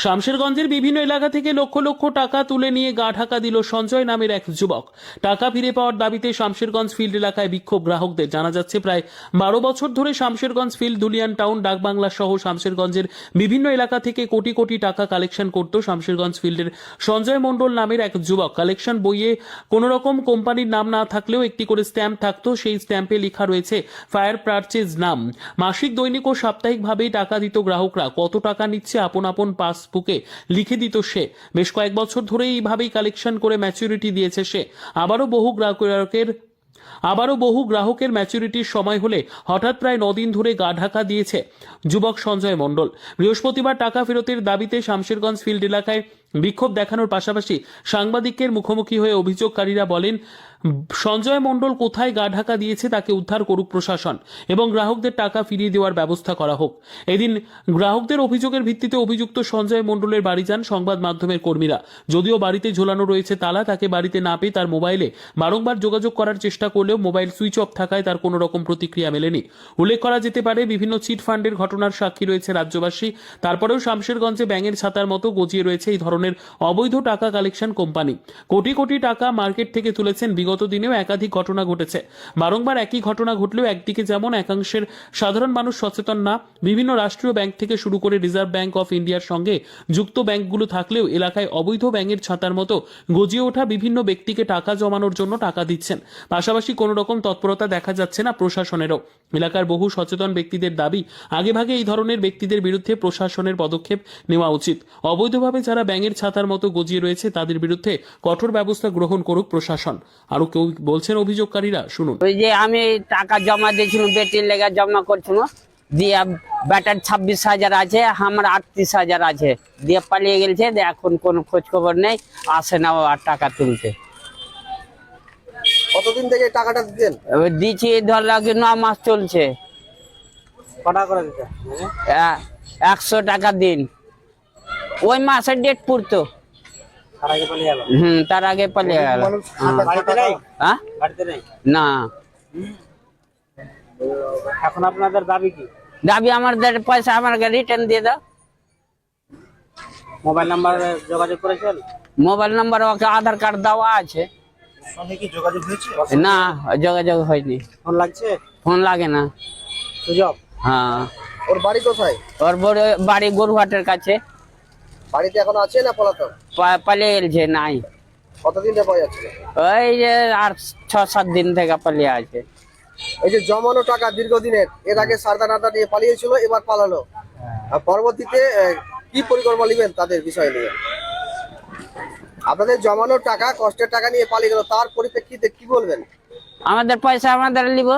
শামশেরগঞ্জের বিভিন্ন এলাকা থেকে লক্ষ লক্ষ টাকা তুলে নিয়ে গা ঢাকা দিল সঞ্জয় নামের এক যুবক। টাকা ফিরে পাওয়ার দাবিতে শামশেরগঞ্জ ফিল্ড এলাকায় বিক্ষোভ গ্রাহকদের। জানা যাচ্ছে প্রায় 12 বছর ধরে শামশেরগঞ্জ ফিল্ড, দুলিয়ান টাউন, ডাকবাংলা সহ শামশেরগঞ্জের বিভিন্ন এলাকা থেকে কোটি কোটি টাকা কালেকশন করত শামশেরগঞ্জ ফিল্ডের সঞ্জয় মণ্ডল নামের এক যুবক। কালেকশন বইয়ে কোনো রকম কোম্পানির নাম না থাকলেও একটি করে স্ট্যাম্প থাকতো। সেই স্ট্যাম্পে লেখা রয়েছে ফায়ার পারচেজ নাম। মাসিক, দৈনিক ও সাপ্তাহিকভাবেই টাকা দিত গ্রাহকরা। কত টাকা নিচ্ছে আপন আপন পাসবুকে লিখে দিত সে। বেশ কয়েক বছর ধরে এইভাবেই কালেকশন করে ম্যাচুরিটি দিয়েছে সে। আবারও বহু গ্রাহকের ম্যাচুরিটির সময় হলে হঠাৎ প্রায় 9 দিন ধরে গা ঢাকা দিয়েছে যুবক সঞ্জয় মণ্ডল। বৃহস্পতিবার টাকা ফেরতের দাবিতে শামশেরগঞ্জ ফিল্ড এলাকায় বিক্ষোভ দেখানোর পাশাপাশি সাংবাদিকের মুখোমুখি হয়ে অভিযোগকারীরা বলেন, সঞ্জয় মণ্ডল কোথায় গা ঢাকা দিয়েছে তাকে উদ্ধার করুক প্রশাসন এবং গ্রাহকদের টাকা ফিরিয়ে দেওয়ার ব্যবস্থা করা হোক। এদিন গ্রাহকদের অভিযোগের ভিত্তিতে অভিযুক্ত সঞ্জয় মণ্ডলের বাড়ি যান সংবাদ মাধ্যমের কর্মীরা। যদিও বাড়িতে ঝোলানো রয়েছে তালা, তাকে বাড়িতে না পেয়ে তার মোবাইলে বারংবার যোগাযোগ করার চেষ্টা করলেও মোবাইল সুইচ অফ থাকায় তার কোনো রকম প্রতিক্রিয়া মেলেনি। উল্লেখ করা যেতে পারে, বিভিন্ন চিট ফান্ডের ঘটনার সাক্ষী রয়েছে রাজ্যবাসী। তারপরেও শামশেরগঞ্জে ব্যাঙের ছাতার মতো গজিয়ে রয়েছে এই ধরনের অবৈধ টাকা কালেকশন কোম্পানি। কোটি কোটি টাকা মার্কেট থেকে তুলেছেন। বিগত দিনেও একাধিক ঘটনা ঘটেছে। বারংবার একই ঘটনা ঘটলেও একদিকে যেমন একাংশের সাধারণ মানুষ সচেতন না, বিভিন্ন রাষ্ট্রীয় ব্যাংক থেকে শুরু করে রিজার্ভ ব্যাংক অফ ইন্ডিয়ার সঙ্গে যুক্ত ব্যাংকগুলো থাকলেও এলাকায় অবৈধ ব্যাঙের ছাতার মতো গজিয়ে ওঠা বিভিন্ন ব্যক্তিকে টাকা জমানোর জন্য টাকা দিচ্ছেন। পাশাপাশি কোনো রকম তৎপরতা দেখা যাচ্ছে না প্রশাসনেরও। এলাকার বহু সচেতন ব্যক্তিদের দাবি, আগেভাগে এই ধরনের ব্যক্তিদের বিরুদ্ধে প্রশাসনের পদক্ষেপ নেওয়া উচিত। অবৈধভাবে যারা ব্যাঙের ছাতার মতো গজিয়ে রয়েছে তাদের বিরুদ্ধে কঠোর ব্যবস্থা গ্রহণ করুক প্রশাসন। আরো কেউ বলছেন অভিযোগকারীরা, শুনুন। ওই যে আমি টাকা জমা দিয়েছিলাম, বেটির লেগে জমা করছিল, দিয়ে বেটার 26,000 আছে, আমার 38,000 আছে, দিয়ে পালিয়ে গেছে। এখন কোনো খোঁজ খবর নেই, আসে না আর টাকা তুলতে। কতদিন থেকে টাকাটা দিতেন? দিচ্ছি ধর লাগে 9 মাস চলছে। কটা করে দিতেন? 100 টাকা দিন। ওই মাসের ডেট পুরতো, তার আগে পালিয়ে গেল। হ্যাঁ, না। এখন আপনাদের দাবি কি? দাবি আমাদের পয়সা আমাকে রিটার্ন দিয়ে দাও। মোবাইল নাম্বার যোগাযোগ করেছেন? মোবাইল নাম্বার ওকে আধার কার্ড দেওয়া আছে। সঙ্গে কি যোগাযোগ হয়েছে? না, যোগাযোগ হয়নি। ফোন লাগছে? ফোন লাগে না। সুযোগ? হ্যাঁ। ওর বাড়ি কোথায়? ওর বাড়ি গরুহাটের কাছে। বাড়িতে এখন আছে না পলাতক? পালিয়ে গেছে। নাই। কতদিন থেকে পাওয়া যাচ্ছে? ওই যে আর 6-7 দিন থেকে পালিয়ে আছে। এই যে জমানো টাকা দীর্ঘদিনের, এর আগে সারদা নাদা নিয়ে পালিয়েছিল, এবার পালালো। আর পরবর্তীতে কি পরিকল্পনা নেবেন তাদের বিষয় নিয়ে? আপনাদের জমানো টাকা, কষ্টের টাকা নিয়ে পালিয়ে গেল, তার পরিপ্রেক্ষিতে কি বলবেন? আমাদের পয়সা আমাদের নিব।